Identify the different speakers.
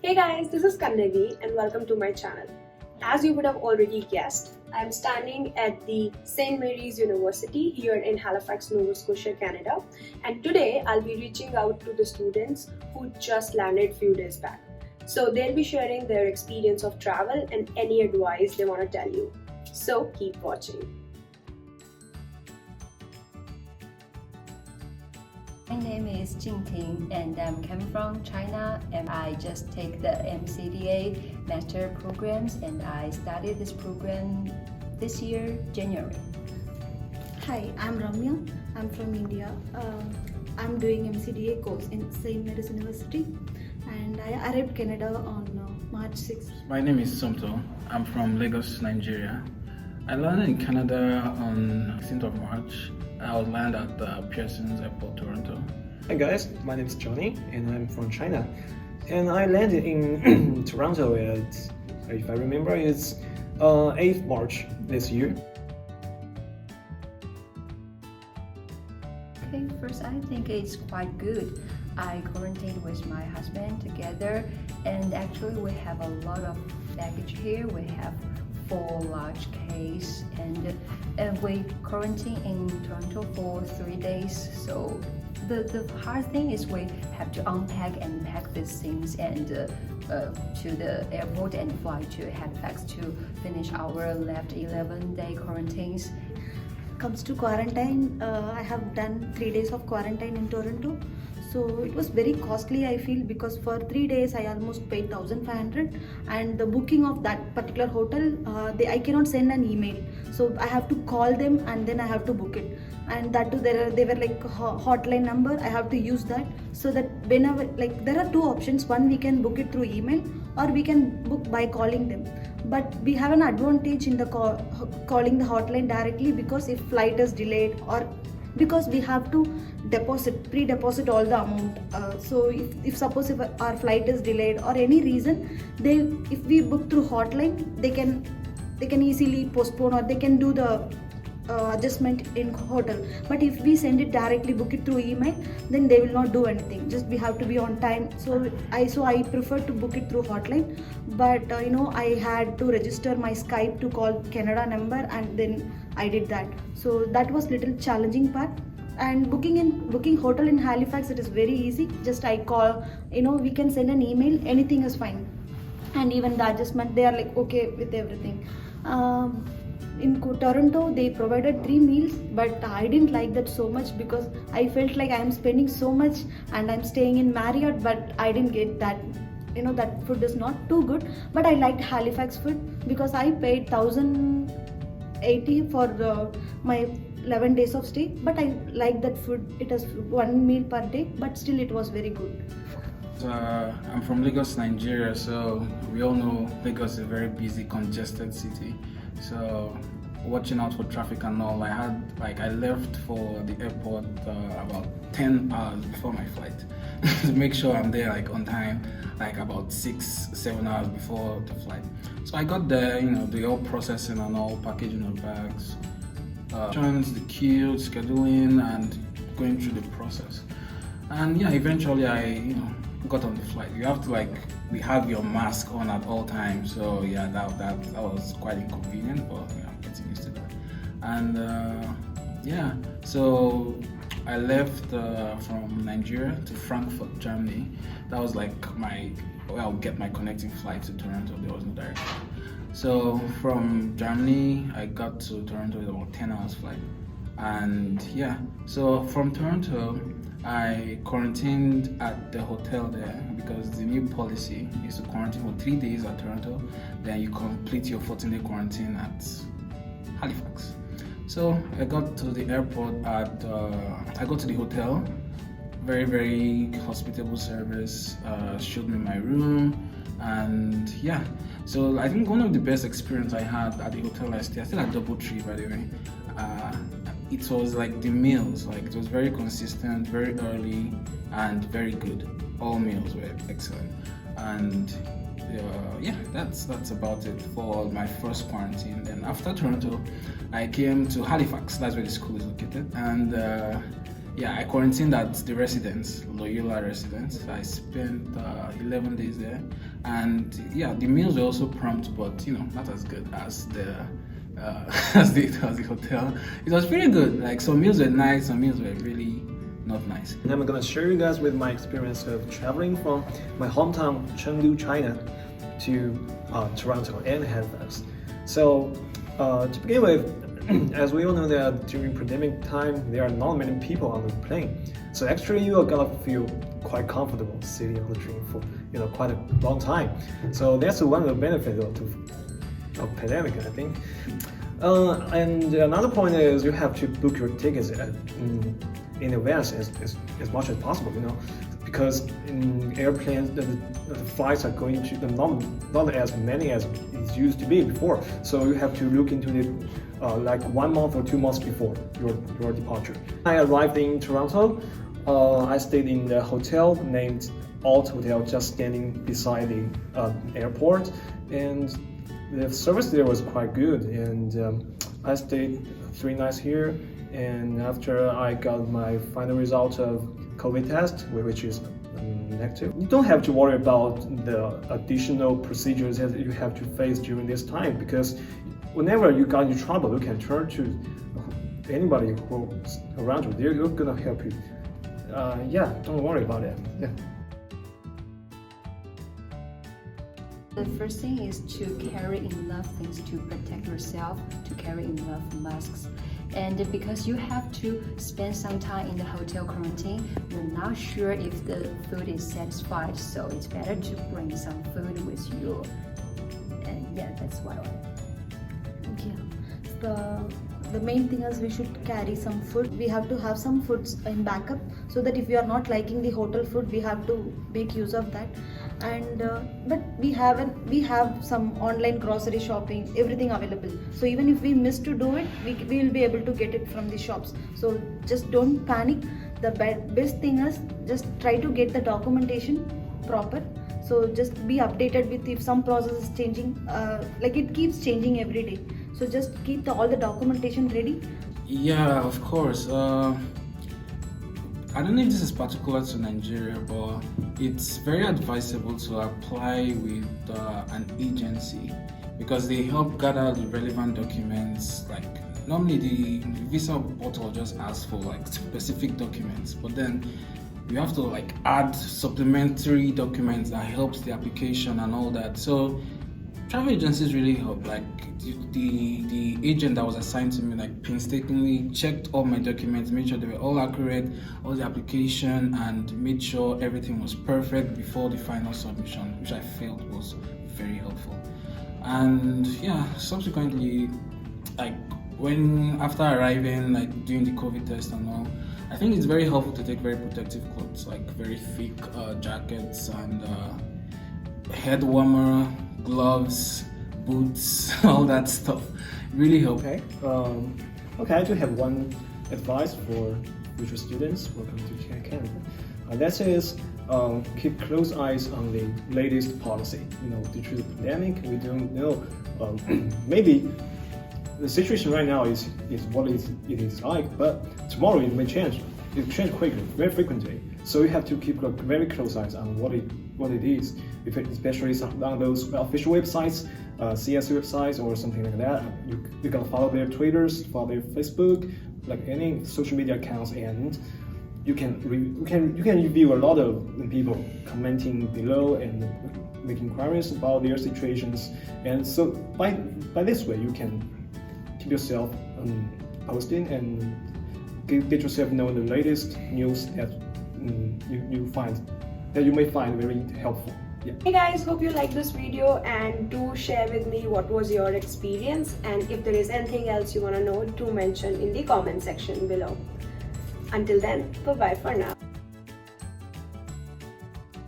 Speaker 1: Hey guys, this is Kannagi and welcome to my channel. As you would have already guessed, I'm standing at the St. Mary's University here in Halifax, Nova Scotia, Canada, and today I'll be reaching out to the students who just landed few days back. So they'll be sharing their experience of travel and any advice they want to tell you. So keep watching.
Speaker 2: My name is Jingting and I'm coming from China, and I just take the MCCDA master programs, and I started this program this year, January.
Speaker 3: Hi, I'm RAMYA. I'm from India. I'm doing MCDA course in St. Mary's University, and I arrived Canada on March 6th.
Speaker 4: My name is Somto. I'm from Lagos, Nigeria. I landed in Canada on 16th of March. I was landed at the Pearson's Airport, Toronto.
Speaker 5: Hi guys, my name is Johnny and I'm from China. And I landed in Toronto at, if I remember, it's 8th March this year.
Speaker 2: Okay, first I think it's quite good. I quarantined with my husband together, and actually we have a lot of baggage here. We have 4 large case, and we quarantine in Toronto for 3 days. So the hard thing is we have to unpack and pack these things and to the airport and fly to Halifax to finish our left 11-day quarantines.
Speaker 3: Comes to quarantine, I have done 3 days of quarantine in Toronto. So it was very costly, I feel, because for 3 days I almost paid 1,500, and the booking of that particular hotel, I cannot send an email. So I have to call them and then I have to book it. And that too, they were like hotline number. I have to use that, so that whenever, like, there are 2 options. One, we can book it through email, or we can book by calling them. But we have an advantage in the calling the hotline directly, because if flight is delayed, or because we have to pre-deposit all the amount. So if suppose if our flight is delayed or any reason, if we book through hotline, they can easily postpone, or they can do the adjustment in hotel. But if we send it directly, book it through email, then they will not do anything. Just we have to be on time. So I prefer to book it through hotline. But I had to register my Skype to call Canada number, and then I did that. So that was little challenging part. And booking hotel in Halifax, it is very easy. Just I call, we can send an email, anything is fine. And even the adjustment, they are like okay with everything. In Toronto, they provided 3 meals, but I didn't like that so much, because I felt like I am spending so much and I'm staying in Marriott, but I didn't get that. That food is not too good. But I liked Halifax food, because I paid 1,080 for my 11 days of stay. But I like that food. It was 1 meal per day, but still it was very good.
Speaker 4: I'm from Lagos, Nigeria, so we all know Lagos is a very busy, congested city. So watching out for traffic and all, I left for the airport about 10 hours before my flight to make sure I'm there on time, about 6-7 hours before the flight. So I got there, the all processing and all, packaging of bags, the queue, scheduling, and going through the process. And eventually I got on the flight. You have to we have your mask on at all times, so that was quite inconvenient, but I'm getting used to that. And so I left from Nigeria to Frankfurt, Germany. That was I'll get my connecting flight to Toronto. There was no direct flight. So from Germany I got to Toronto with about 10 hours flight. And so from Toronto I quarantined at the hotel there, because the new policy is to quarantine for 3 days at Toronto, then you complete your 14-day quarantine at Halifax. So I got to the airport I got to the hotel, very, very hospitable service, showed me my room, and so I think one of the best experience I had at the hotel I stayed at DoubleTree, by the way. It was the meals, it was very consistent, very early, and very good. All meals were excellent. And that's about it for my first quarantine. Then after Toronto, I came to Halifax. That's where the school is located. And yeah, I quarantined at the residence, Loyola residence. I spent 11 days there, and yeah, the meals were also prompt, but not as good as the as the hotel. It was pretty good. Like some meals were nice, some meals were really not nice.
Speaker 5: And I'm gonna share you guys with my experience of traveling from my hometown Chengdu, China, to Toronto and Halifax. So to begin with, as we all know that during pandemic time, there are not many people on the plane. So actually you are gonna feel quite comfortable sitting on the train for quite a long time. So that's one of the benefits of pandemic, I think. And another point is you have to book your tickets in advance as much as possible, because in airplanes the flights are going to not as many as it used to be before. So you have to look into it like 1 month or 2 months before your departure. I arrived in Toronto. I stayed in the hotel named Alt Hotel, just standing beside the airport, and the service there was quite good. And I stayed 3 nights here. And after I got my final result of COVID test, which is negative, you don't have to worry about the additional procedures that you have to face during this time, because whenever you got into trouble, you can turn to anybody who's around you. They're gonna help you. Yeah, don't worry about it. Yeah.
Speaker 2: The first thing is to carry enough things to protect yourself, to carry enough masks. And because you have to spend some time in the hotel quarantine, you're not sure if the food is satisfied, so it's better to bring some food with you. And yeah, that's why.
Speaker 3: Yeah. The main thing is we should carry some food. We have to have some foods in backup, so that if we are not liking the hotel food, we have to make use of that. And but we have some online grocery shopping, everything available. So even if we miss to do it, we will be able to get it from the shops. So just don't panic. The best thing is just try to get the documentation proper. So just be updated with if some process is changing. Like it keeps changing every day. So just keep all the documentation ready.
Speaker 4: Yeah, of course. I don't know if this is particular to Nigeria, but it's very advisable to apply with an agency, because they help gather the relevant documents. Like normally the visa portal just asks for like specific documents, but then you have to like add supplementary documents that helps the application and all that. So travel agencies really help. Like the agent that was assigned to me like painstakingly checked all my documents, made sure they were all accurate, all the application, and made sure everything was perfect before the final submission, which I felt was very helpful. And yeah, subsequently, like after arriving, like doing the COVID test and all, I think it's very helpful to take very protective clothes, like very thick jackets and head warmer, gloves, boots, all that stuff. Really help.
Speaker 5: Okay. Okay, I do have one advice for future students welcome to Canada. That is, keep close eyes on the latest policy. Due to the pandemic, we don't know. Maybe the situation right now is what it is like, but tomorrow it may change. It changes quickly, very frequently. So you have to keep a very close eyes on what it is. Especially on those official websites, CS websites or something like that. You can follow their Twitters, follow their Facebook, like any social media accounts, and you can review a lot of people commenting below and making inquiries about their situations. And so by this way, you can keep yourself posting and get yourself know the latest news that you may find very helpful. Yeah.
Speaker 1: Hey guys, hope you liked this video, and do share with me what was your experience, and if there is anything else you want to know, do mention in the comment section below. Until then, bye bye for now.